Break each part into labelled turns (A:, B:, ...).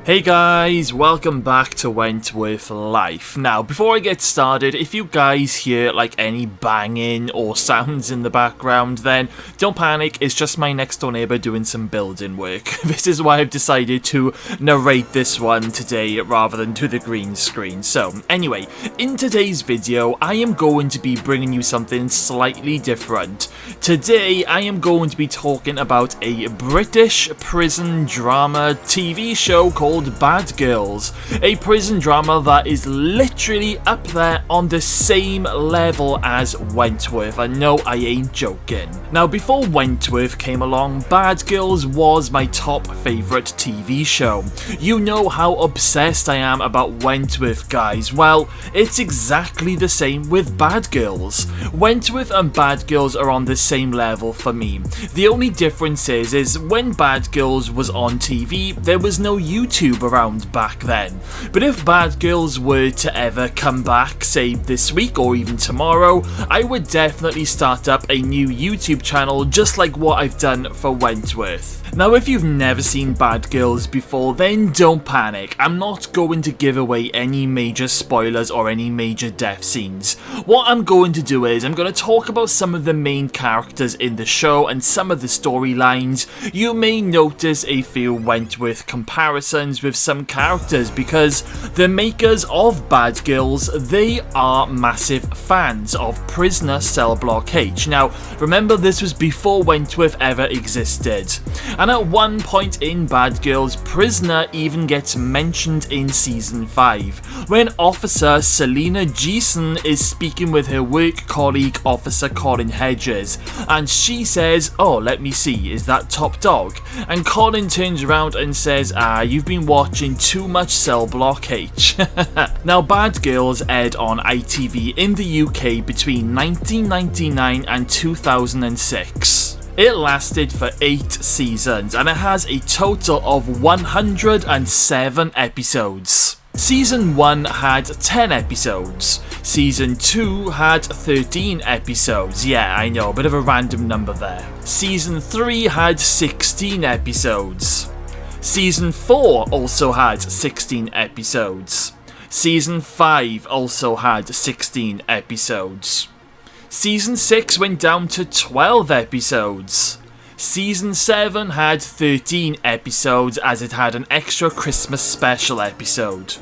A: Hey guys, welcome back to Wentworth Life. Now, before I get started, if you guys hear like any banging or sounds in the background, then don't panic, it's just my next door neighbour doing some building work. This is why I've decided to narrate this one today rather than do the green screen. So, anyway, in today's video, I am going to be bringing you something slightly different. Today, I am going to be talking about a British prison drama TV show called Bad Girls, a prison drama that is literally up there on the same level as Wentworth, and no, I ain't joking. Now, before Wentworth came along, Bad Girls was my top favourite TV show. You know how obsessed I am about Wentworth, guys. Well, it's exactly the same with Bad Girls. Wentworth and Bad Girls are on the same level for me. The only difference is when Bad Girls was on TV, there was no YouTube around back then. But if Bad Girls were to ever come back, say this week or even tomorrow, I would definitely start up a new YouTube channel just like what I've done for Wentworth. Now, if you've never seen Bad Girls before, then don't panic. I'm not going to give away any major spoilers or any major death scenes. What I'm going to do is I'm going to talk about some of the main characters in the show and some of the storylines. You may notice a few Wentworth comparisons with some characters because the makers of Bad Girls, they are massive fans of Prisoner Cell Block H. Now, remember, this was before Wentworth ever existed. And at one point in Bad Girls, Prisoner even gets mentioned in Season 5, when Officer Selena Geeson is speaking with her work colleague Officer Colin Hedges, and she says, "Oh, let me see, is that Top Dog?" And Colin turns around and says, "You've been watching too much Cell Block H." Now, Bad Girls aired on ITV in the UK between 1999 and 2006. It lasted for 8 seasons and it has a total of 107 episodes. Season 1 had 10 episodes. Season 2 had 13 episodes. Yeah, I know, a bit of a random number there. Season 3 had 16 episodes. Season 4 also had 16 episodes. Season 5 also had 16 episodes. Season 6 went down to 12 episodes. Season 7 had 13 episodes as it had an extra Christmas special episode.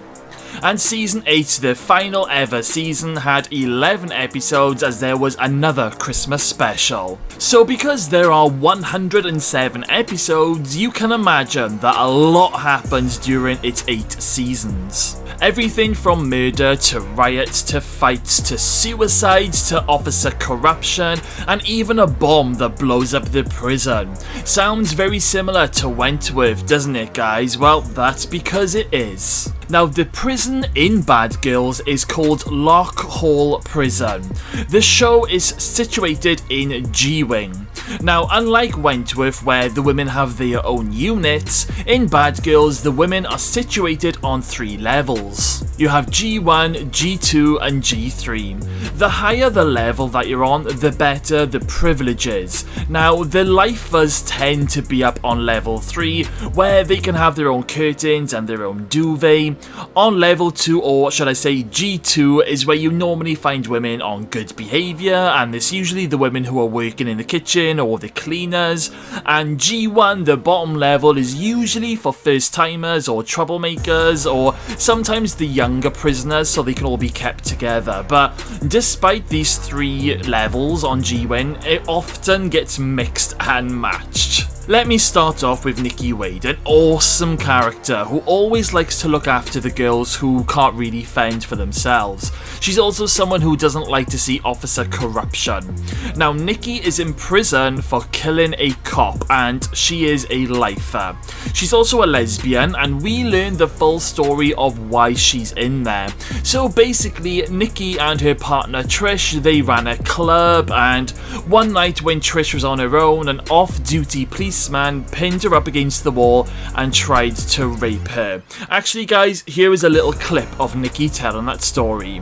A: And Season 8, the final ever season, had 11 episodes as there was another Christmas special. So because there are 107 episodes, you can imagine that a lot happens during its 8 seasons. Everything from murder to riots to fights to suicides to officer corruption and even a bomb that blows up the prison. Sounds very similar to Wentworth, doesn't it, guys? Well, that's because it is. Now, the prison in Bad Girls is called Lockhall Prison. The show is situated in G-Wing. Now, unlike Wentworth, where the women have their own units, in Bad Girls the women are situated on 3 levels. You have G1, G2 and G3. The higher the level that you're on, the better the privileges. Now, the lifers tend to be up on level 3, where they can have their own curtains and their own duvet. On level 2, or should I say G2, is where you normally find women on good behaviour, and it's usually the women who are working in the kitchen or the cleaners. And G1, the bottom level, is usually for first timers or troublemakers, or sometimes the younger prisoners, so they can all be kept together. But despite these 3 levels on G-Wing, it often gets mixed and matched. Let me start off with Nikki Wade, an awesome character who always likes to look after the girls who can't really fend for themselves. She's also someone who doesn't like to see officer corruption. Now, Nikki is in prison for killing a cop, and she is a lifer. She's also a lesbian, and we learn the full story of why she's in there. So basically, Nikki and her partner Trish, they ran a club, and one night when Trish was on her own, an off-duty policeman pinned her up against the wall and tried to rape her. Actually, guys, here is a little clip of Nikki telling that story.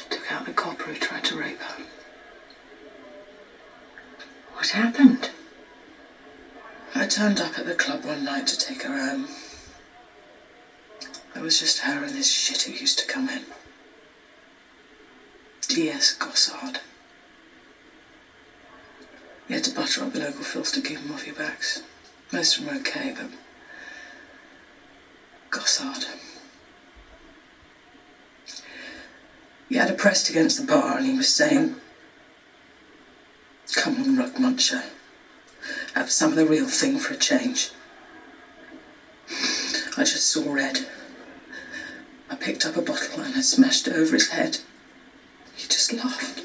B: Took out the cop who tried to rape her. What happened? I turned up at the club one night to take her home. There was just her and this shit who used to come in. D.S. Gossard. You had to butter up the local filth to keep them off your backs. Most of them were okay, but Gossard. He had a pressed against the bar and he was saying, "Come on, rug muncher. Have some of the real thing for a change." I just saw red. I picked up a bottle and I smashed it over his head. He just laughed.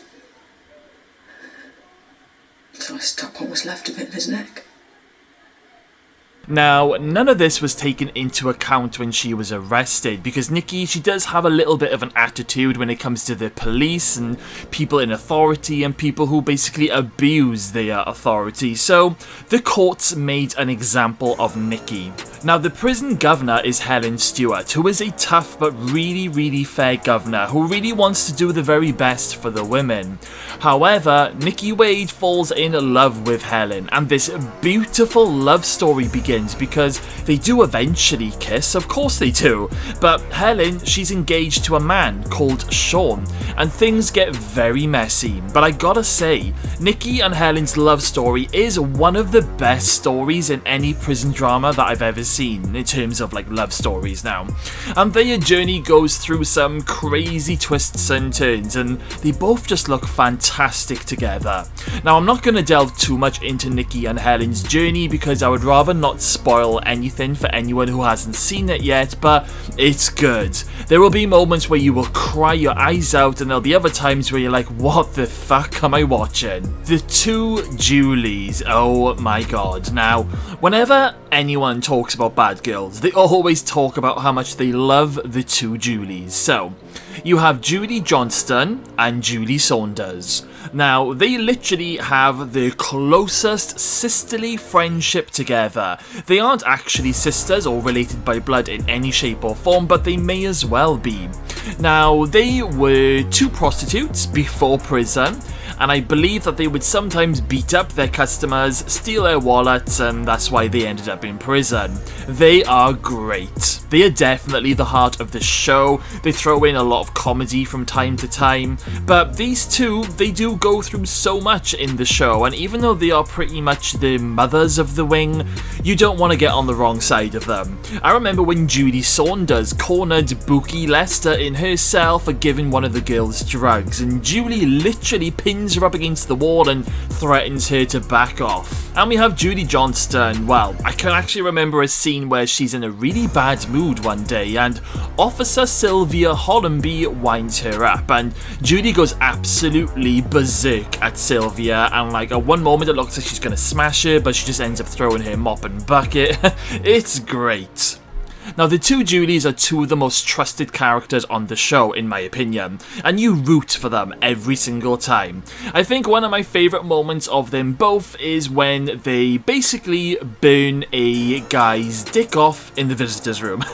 B: So I stuck what was left of it in his neck.
A: Now, none of this was taken into account when she was arrested, because Nikki, she does have a little bit of an attitude when it comes to the police and people in authority and people who basically abuse their authority, so the courts made an example of Nikki. Now, the prison governor is Helen Stewart, who is a tough but really fair governor who really wants to do the very best for the women. However, Nikki Wade falls in love with Helen, and this beautiful love story begins because they do eventually kiss, of course they do, but Helen, she's engaged to a man called Sean, and things get very messy. But I gotta say, Nikki and Helen's love story is one of the best stories in any prison drama that I've ever seen in terms of like love stories now, and their journey goes through some crazy twists and turns, and they both just look fantastic together. Now, I'm not going to delve too much into Nikki and Helen's journey because I would rather not spoil anything for anyone who hasn't seen it yet, but it's good. There will be moments where you will cry your eyes out, and there'll be other times where you're like, what the fuck am I watching? The two Julies, oh my god. Now, whenever anyone talks about bad girls, they always talk about how much they love the two Julies. So, you have Julie Johnston and Julie Saunders. Now, they literally have the closest sisterly friendship together. They aren't actually sisters or related by blood in any shape or form, but they may as well be. Now, they were two prostitutes before prison, and I believe that they would sometimes beat up their customers, steal their wallets, and that's why they ended up in prison. They are great. They are definitely the heart of the show. They throw in a lot of comedy from time to time, but these two, they do go through so much in the show, and even though they are pretty much the mothers of the wing, you don't want to get on the wrong side of them. I remember when Julie Saunders cornered Bookie Lester in her cell for giving one of the girls drugs, and Julie literally pins her up against the wall and threatens her to back off. And we have Julie Johnston. Well, I can actually remember a scene where she's in a really bad mood one day, and Officer Sylvia Hutton winds her up, and Julie goes absolutely berserk at Sylvia, and like at one moment it looks like she's gonna smash her, but she just ends up throwing her mop and bucket. It's great. Now, the two Julies are two of the most trusted characters on the show, in my opinion, and you root for them every single time. I think one of my favourite moments of them both is when they basically burn a guy's dick off in the visitor's room.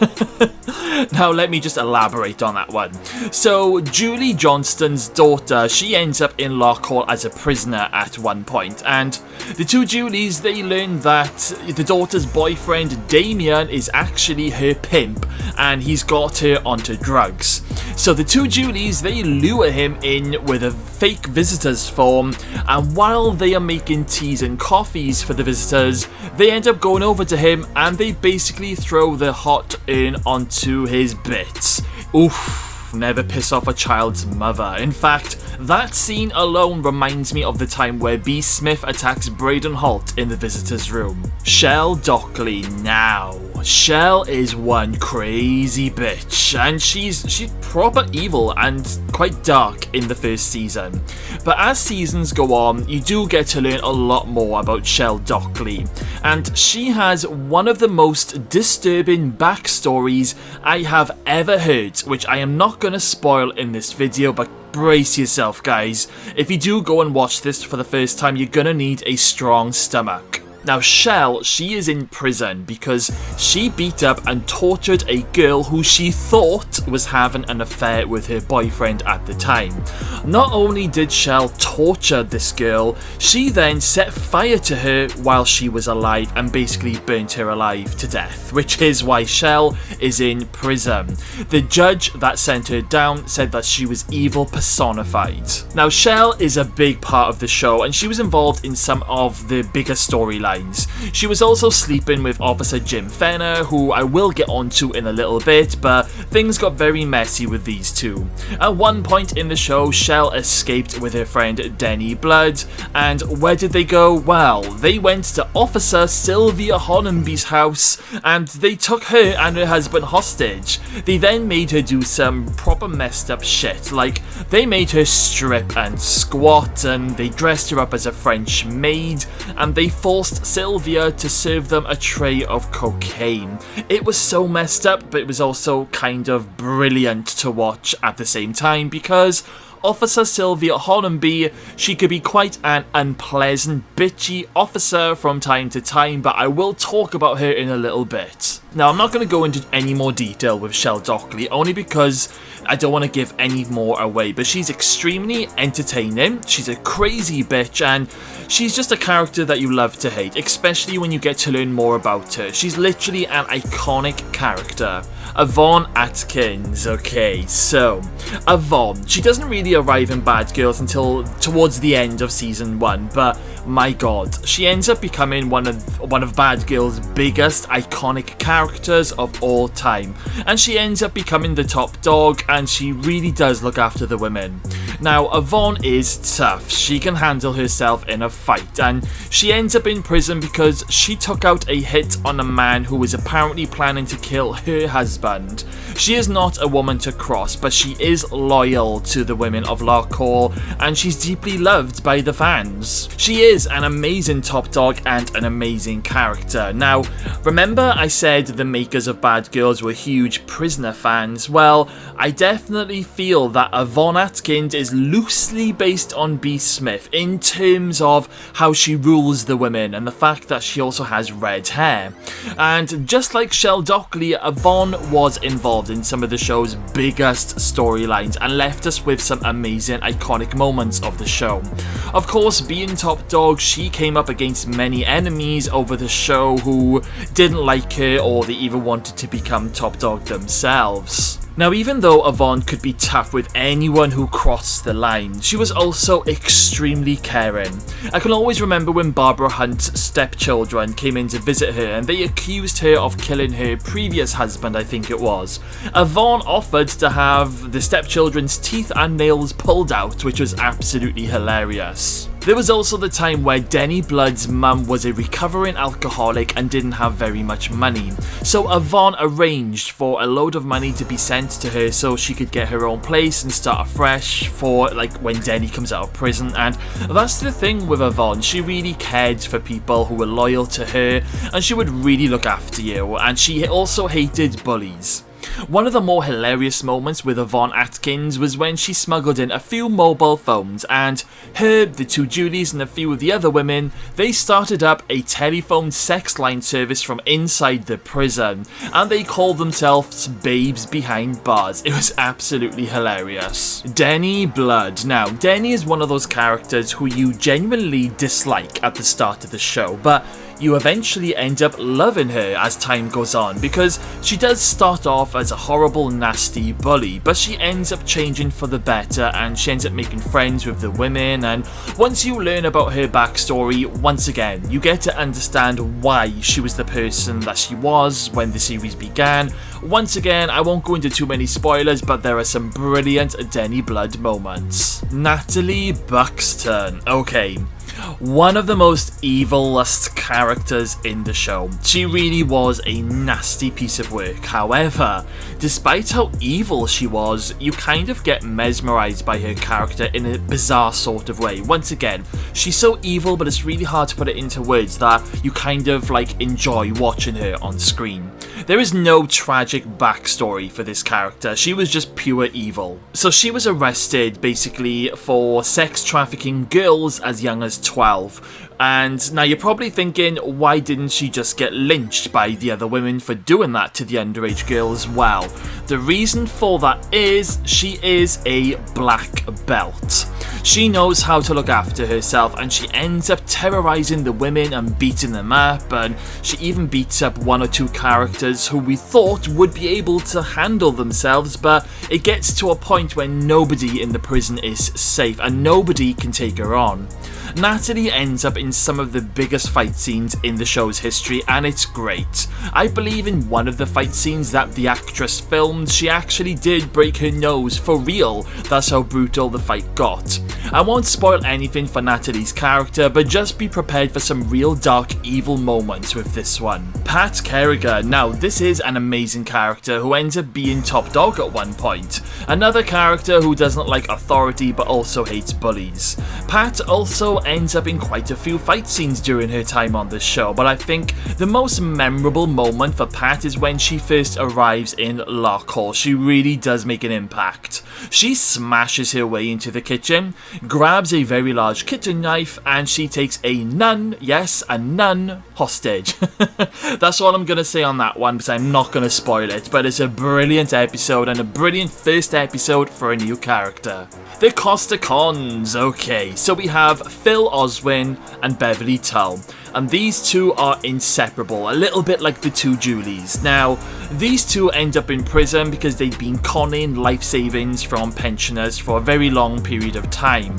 A: Now, let me just elaborate on that one. So, Julie Johnston's daughter, she ends up in Lockhall as a prisoner at one point, and the two Julies, they learn that the daughter's boyfriend, Damien, is actually her pimp, and he's got her onto drugs. So the two Julies, they lure him in with a fake visitor's form, and while they are making teas and coffees for the visitors, they end up going over to him and they basically throw the hot in onto his bits. Oof. Never piss off a child's mother. In fact, that scene alone reminds me of the time where B. Smith attacks Braden Holt in the visitor's room. Shell Dockley now. Shell is one crazy bitch, and she's proper evil and quite dark in the first season. But as seasons go on, you do get to learn a lot more about Shell Dockley, and she has one of the most disturbing backstories I have ever heard, which I am not going to spoil in this video, but brace yourself, guys. If you do go and watch this for the first time, you're gonna need a strong stomach. Now, Shell, she is in prison because she beat up and tortured a girl who she thought was having an affair with her boyfriend at the time. Not only did Shell torture this girl, she then set fire to her while she was alive and basically burnt her alive to death, which is why Shell is in prison. The judge that sent her down said that she was evil personified. Now, Shell is a big part of the show and she was involved in some of the bigger storylines. She was also sleeping with Officer Jim Fenner, who I will get onto in a little bit, but things got very messy with these two. At one point in the show, Shell escaped with her friend Denny Blood, and where did they go? Well, they went to Officer Sylvia Hutton's house and they took her and her husband hostage. They then made her do some proper messed up shit, like they made her strip and squat, and they dressed her up as a French maid, and they forced Sylvia to serve them a tray of cocaine. It was so messed up, but it was also kind of brilliant to watch at the same time, because Officer Sylvia Hutton, she could be quite an unpleasant, bitchy officer from time to time, but I will talk about her in a little bit. Now, I'm not going to go into any more detail with Shell Dockley, only because I don't want to give any more away, but she's extremely entertaining, she's a crazy bitch, and she's just a character that you love to hate, especially when you get to learn more about her. She's literally an iconic character. Yvonne Atkins. Okay, so Yvonne, she doesn't really arrive in Bad Girls until towards the end of season 1, but my god, she ends up becoming one of Bad Girls' biggest iconic characters of all time, and she ends up becoming the top dog, and she really does look after the women. Now, Yvonne is tough, she can handle herself in a fight, and she ends up in prison because she took out a hit on a man who was apparently planning to kill her husband. She is not a woman to cross, but she is loyal to the women of Lockhall, and she's deeply loved by the fans. She is an amazing top dog and an amazing character. Now, remember I said the makers of Bad Girls were huge Prisoner fans? Well, I definitely feel that Yvonne Atkins is loosely based on B. Smith in terms of how she rules the women and the fact that she also has red hair. And just like Shell Dockley, Yvonne was involved in some of the show's biggest storylines and left us with some amazing iconic moments of the show. Of course, being top dog, she came up against many enemies over the show who didn't like her or they even wanted to become top dog themselves. Now, even though Yvonne could be tough with anyone who crossed the line, she was also extremely caring. I can always remember when Barbara Hunt's stepchildren came in to visit her and they accused her of killing her previous husband, I think it was. Yvonne offered to have the stepchildren's teeth and nails pulled out, which was absolutely hilarious. There was also the time where Denny Blood's mum was a recovering alcoholic and didn't have very much money. So Yvonne arranged for a load of money to be sent to her so she could get her own place and start afresh for like when Denny comes out of prison. And that's the thing with Yvonne, she really cared for people who were loyal to her and she would really look after you, and she also hated bullies. One of the more hilarious moments with Yvonne Atkins was when she smuggled in a few mobile phones, and her, the two Julies and a few of the other women, they started up a telephone sex line service from inside the prison, and they called themselves Babes Behind Bars. It was absolutely hilarious. Denny Blood. Now, Denny is one of those characters who you genuinely dislike at the start of the show, but you eventually end up loving her as time goes on, because she does start off as a horrible, nasty bully, but she ends up changing for the better and she ends up making friends with the women. And once you learn about her backstory, once again, you get to understand why she was the person that she was when the series began. Once again, I won't go into too many spoilers, but there are some brilliant Denny Blood moments. Natalie Buxton. Okay. One of the most evilest characters in the show. She really was a nasty piece of work. However, despite how evil she was, you kind of get mesmerized by her character in a bizarre sort of way. Once again, she's so evil, but it's really hard to put it into words that you kind of like enjoy watching her on screen. There is no tragic backstory for this character, she was just pure evil. So she was arrested basically for sex trafficking girls as young as 12. And now you're probably thinking, why didn't she just get lynched by the other women for doing that to the underage girls? Well, the reason for that is she is a black belt. She knows how to look after herself, and she ends up terrorizing the women and beating them up, and she even beats up one or two characters who we thought would be able to handle themselves, but it gets to a point where nobody in the prison is safe and nobody can take her on. Natalie ends up in some of the biggest fight scenes in the show's history, and it's great. I believe in one of the fight scenes that the actress filmed, she actually did break her nose for real. That's how brutal the fight got. I won't spoil anything for Natalie's character, but just be prepared for some real dark evil moments with this one. Pat Kerrigan. Now this is an amazing character who ends up being top dog at one point. Another character who doesn't like authority but also hates bullies. Pat also ends up in quite a few fight scenes during her time on this show, but I think the most memorable moment for Pat is when she first arrives in Lockhall. She really does make an impact. She smashes her way into the kitchen, grabs a very large kitchen knife, and she takes a nun, yes, a nun, hostage. That's all I'm going to say on that one, because I'm not going to spoil it, but it's a brilliant episode and a brilliant first episode for a new character. The Costa Cons. Okay, so we have Phil Oswin and Beverly Tull, and these two are inseparable, a little bit like the two Julies. Now, these two end up in prison because they've been conning life savings from pensioners for a very long period of time.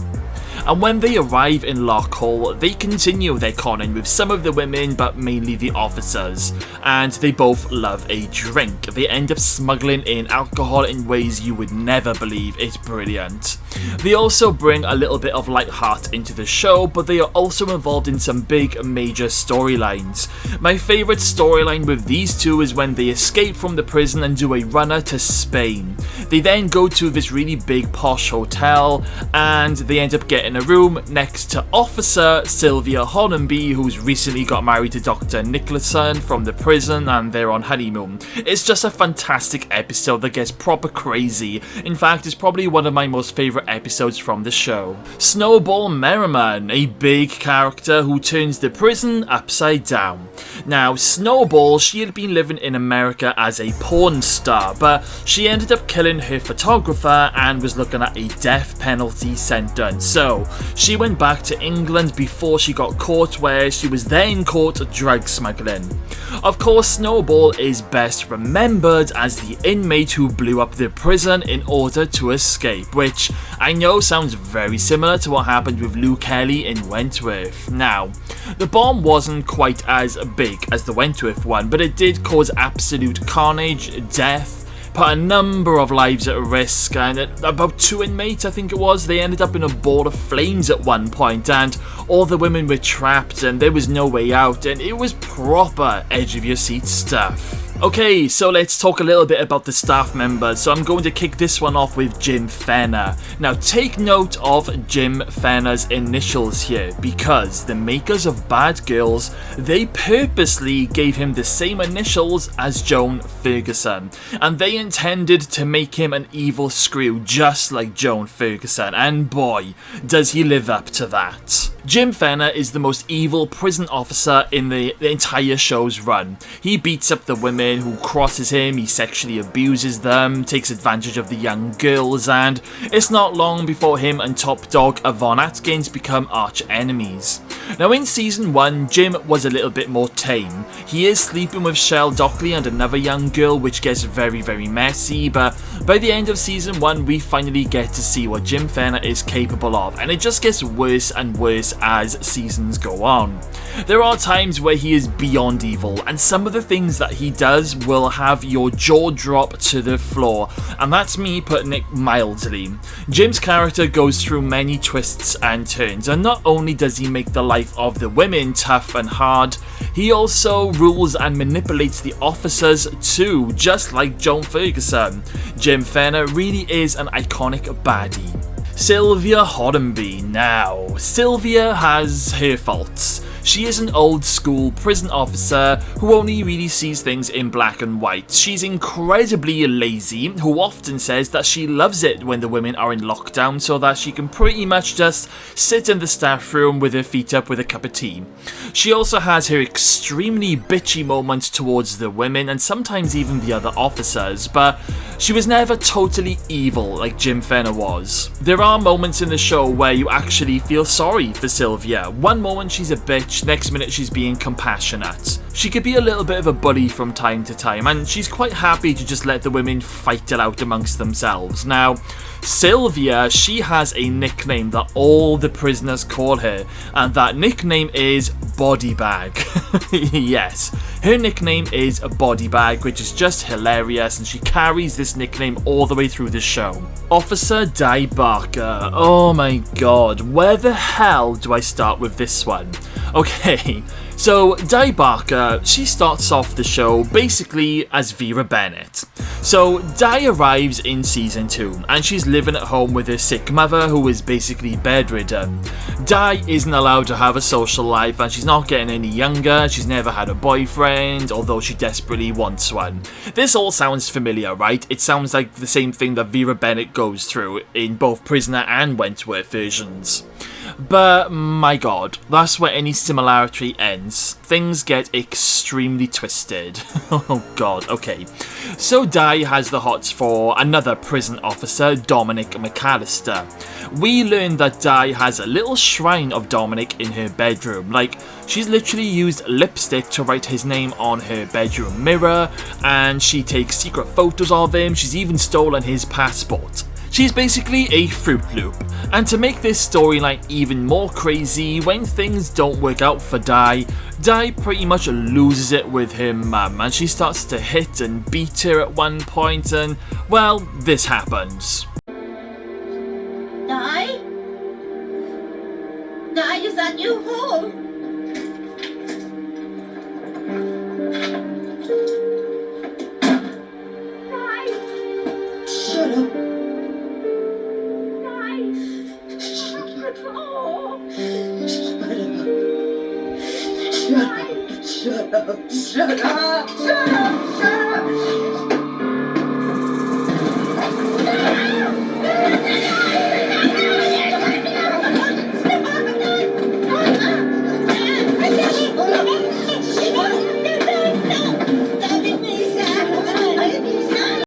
A: And when they arrive in Lockhall, they continue their conning with some of the women, but mainly the officers. And they both love a drink. They end up smuggling in alcohol in ways you would never believe. It's brilliant. They also bring a little bit of light heart into the show, but they are also involved in some big major storylines. My favourite storyline with these two is when they escape from the prison and do a runner to Spain. They then go to this really big posh hotel, and they end up getting a room next to Officer Sylvia Hutton, who's recently got married to Dr. Nicholson from the prison, and they're on honeymoon. It's just a fantastic episode that gets proper crazy. In fact, it's probably one of my most favourite episodes from the show. Snowball Merriman, a big character who turns the prison upside down. Now, Snowball, she had been living in America as a porn star, but she ended up killing her photographer and was looking at a death penalty sentence. So, she went back to England before she got caught, where she was then caught drug smuggling. Of course, Snowball is best remembered as the inmate who blew up the prison in order to escape, which I know sounds very similar to what happened with Lou Kelly in Wentworth. Now, the bomb wasn't quite as big as the Wentworth one, but it did cause absolute carnage, death, put a number of lives at risk, and about 2 inmates, I think it was, they ended up in a ball of flames at one point, and all the women were trapped and there was no way out, and it was proper edge of your seat stuff. Okay, so let's talk a little bit about the staff members. So I'm going to kick this one off with Jim Fenner. Now take note of Jim Fenner's initials here, because the makers of Bad Girls, they purposely gave him the same initials as Joan Ferguson, and they intended to make him an evil screw just like Joan Ferguson, and boy, does he live up to that. Jim Fenner is the most evil prison officer in the entire show's run. He beats up the women who crosses him, he sexually abuses them, takes advantage of the young girls, and it's not long before him and top dog Yvonne Atkins become arch enemies. Now in season 1, Jim was a little bit more tame. He is sleeping with Shell Dockley and another young girl, which gets very messy, but by the end of season 1 we finally get to see what Jim Fenner is capable of, and it just gets worse and worse as seasons go on. There are times where he is beyond evil, and some of the things that he does will have your jaw drop to the floor, and that's me putting it mildly. Jim's character goes through many twists and turns, and not only does he make the life of the women tough and hard, he also rules and manipulates the officers too, just like Joan Ferguson. Jim Fenner really is an iconic baddie. Sylvia Hutton. Now, Sylvia has her faults. She is an old school prison officer who only really sees things in black and white. She's incredibly lazy, who often says that she loves it when the women are in lockdown so that she can pretty much just sit in the staff room with her feet up with a cup of tea. She also has her extremely bitchy moments towards the women and sometimes even the other officers, but she was never totally evil like Jim Fenner was. There are moments in the show where you actually feel sorry for Sylvia. One moment she's a bitch, next minute she's being compassionate. She could be a little bit of a bully from time to time, and she's quite happy to just let the women fight it out amongst themselves. Now, Sylvia, she has a nickname that all the prisoners call her, and that nickname is Body Bag. Yes, her nickname is Body Bag, which is just hilarious, and she carries this nickname all the way through the show. Officer Di Barker. Oh my god, where the hell do I start with this one? Okay, so Di Barker, she starts off the show basically as Vera Bennett. So Di arrives in season 2 and she's living at home with her sick mother who is basically bedridden. Di isn't allowed to have a social life and she's not getting any younger. She's never had a boyfriend, although she desperately wants one. This all sounds familiar, right? It sounds like the same thing that Vera Bennett goes through in both Prisoner and Wentworth versions. But my god, that's where any similarity ends. Things get extremely twisted. Oh god, okay. So Di has the hots for another prison officer, Dominic McAllister. We learn that Di has a little shrine of Dominic in her bedroom. Like, she's literally used lipstick to write his name on her bedroom mirror, and she takes secret photos of him. She's even stolen his passport. She's basically a Fruit Loop. And to make this storyline even more crazy, when things don't work out for Di pretty much loses it with her mum, and she starts to hit and beat her at one point, and well, this happens.
C: Di? Di, is that you home? Di?
B: Shut up. Shut up. Shut up. Shut up. Shut up.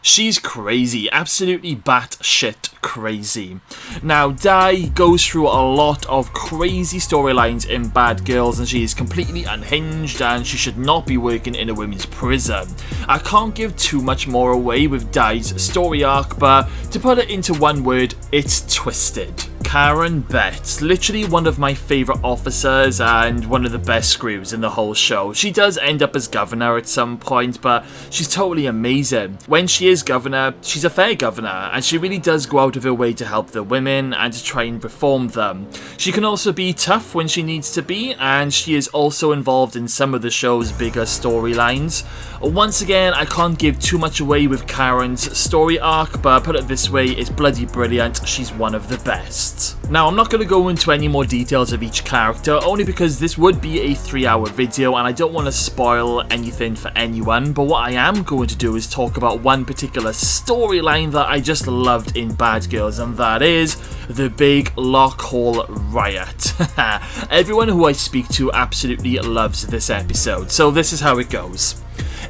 A: She's crazy, absolutely batshit crazy. Now, Di goes through a lot of crazy storylines in Bad Girls, and she is completely unhinged and she should not be working in a women's prison. I can't give too much more away with Di's story arc, but to put it into one word, it's twisted. Karen Betts, literally one of my favourite officers and one of the best screws in the whole show. She does end up as governor at some point, but she's totally amazing. When she is governor, she's a fair governor, and she really does go out of her way to help the women and to try and reform them. She can also be tough when she needs to be, and she is also involved in some of the show's bigger storylines. Once again, I can't give too much away with Karen's story arc, but put it this way, it's bloody brilliant. She's one of the best. Now, I'm not going to go into any more details of each character, only because this would be a 3-hour video and I don't want to spoil anything for anyone, but what I am going to do is talk about one particular storyline that I just loved in Bad Girls, and that is the Big Lockhall Riot. Everyone who I speak to absolutely loves this episode, so this is how it goes.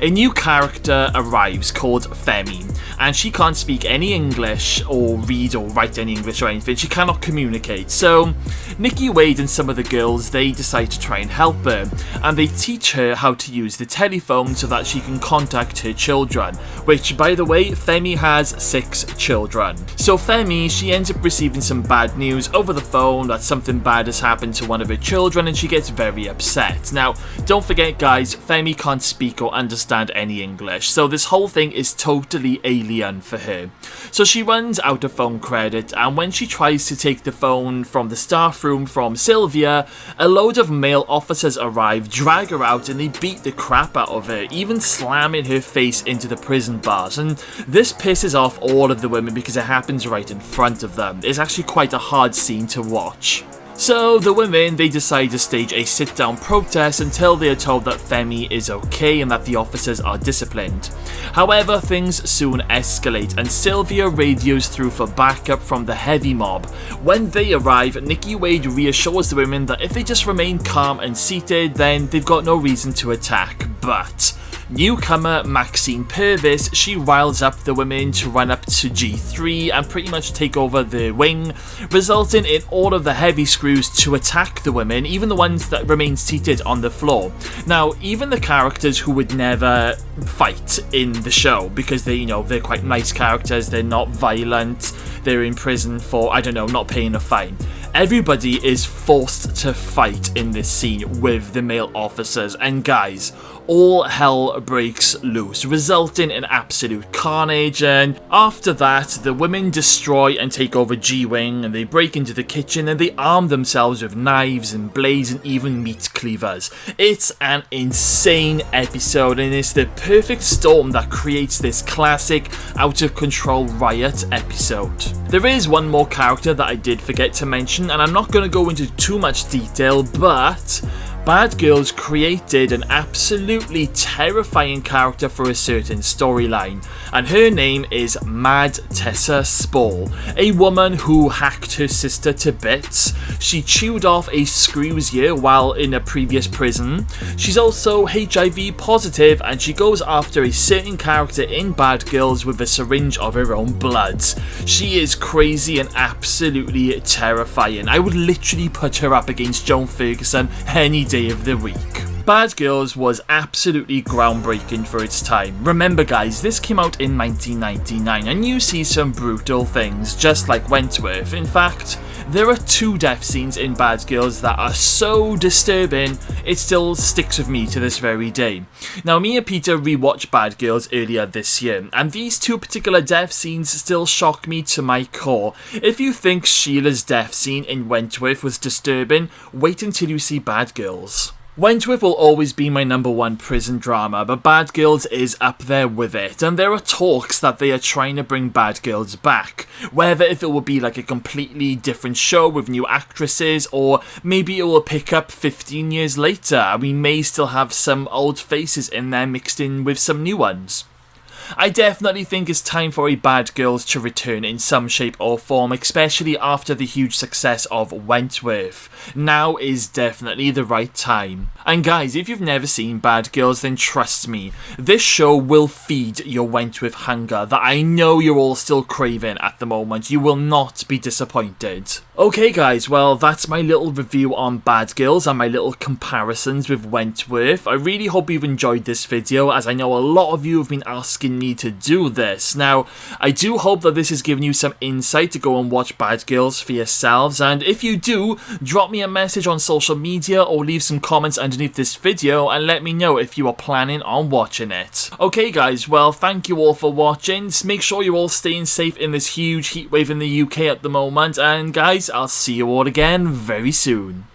A: A new character arrives called Femi, and she can't speak any English or read or write any English or anything. She cannot communicate. So Nikki Wade and some of the girls, they decide to try and help her, and they teach her how to use the telephone so that she can contact her children, which, by the way, Femi has 6 children. So Femi, she ends up receiving some bad news over the phone that something bad has happened to one of her children, and she gets very upset. Now, don't forget guys, Femi can't speak or understand any English, so this whole thing is totally alien for her. So she runs out of phone credit, and when she tries to take the phone from the staff room from Sylvia, a load of male officers arrive, drag her out, and they beat the crap out of her, even slamming her face into the prison bars. And this pisses off all of the women because it happens right in front of them. It's actually quite a hard scene to watch. So the women, they decide to stage a sit-down protest until they are told that Femi is okay and that the officers are disciplined. However, things soon escalate and Sylvia radios through for backup from the heavy mob. When they arrive, Nikki Wade reassures the women that if they just remain calm and seated, then they've got no reason to attack. But newcomer Maxine Purvis, she riles up the women to run up to G3 and pretty much take over the wing, resulting in all of the heavy screws to attack the women, even the ones that remain seated on the floor. Now, even the characters who would never fight in the show, because they're quite nice characters, they're not violent, they're in prison for, I don't know, not paying a fine. Everybody is forced to fight in this scene with the male officers, and guys, all hell breaks loose, resulting in absolute carnage. And after that, the women destroy and take over G-Wing, and they break into the kitchen and they arm themselves with knives and blades and even meat cleavers. It's an insane episode, and it's the perfect storm that creates this classic out of control riot episode. There is one more character that I did forget to mention, and I'm not going to go into too much detail, but Bad Girls created an absolutely terrifying character for a certain storyline, and her name is Mad Tessa Spall, a woman who hacked her sister to bits. She chewed off a screw's ear while in a previous prison. She's also HIV positive, and she goes after a certain character in Bad Girls with a syringe of her own blood. She is crazy and absolutely terrifying. I would literally put her up against Joan Ferguson any day of the week. Bad Girls was absolutely groundbreaking for its time. Remember guys, this came out in 1999 and you see some brutal things just like Wentworth. In fact, there are 2 death scenes in Bad Girls that are so disturbing, it still sticks with me to this very day. Now, me and Peter rewatched Bad Girls earlier this year, and these 2 particular death scenes still shock me to my core. If you think Sheila's death scene in Wentworth was disturbing, wait until you see Bad Girls. Wentworth will always be my number 1 prison drama, but Bad Girls is up there with it, and there are talks that they are trying to bring Bad Girls back, whether if it will be like a completely different show with new actresses, or maybe it will pick up 15 years later. We may still have some old faces in there mixed in with some new ones. I definitely think it's time for a Bad Girls to return in some shape or form, especially after the huge success of Wentworth. Now is definitely the right time. And guys, if you've never seen Bad Girls, then trust me, this show will feed your Wentworth hunger that I know you're all still craving at the moment. You will not be disappointed. Okay guys, well that's my little review on Bad Girls and my little comparisons with Wentworth. I really hope you've enjoyed this video, as I know a lot of you have been asking me to do this. Now, I do hope that this has given you some insight to go and watch Bad Girls for yourselves, and if you do, drop me a message on social media or leave some comments underneath this video and let me know if you are planning on watching it. Okay guys, well thank you all for watching. Make sure you're all staying safe in this huge heatwave in the UK at the moment, and guys, I'll see you all again very soon.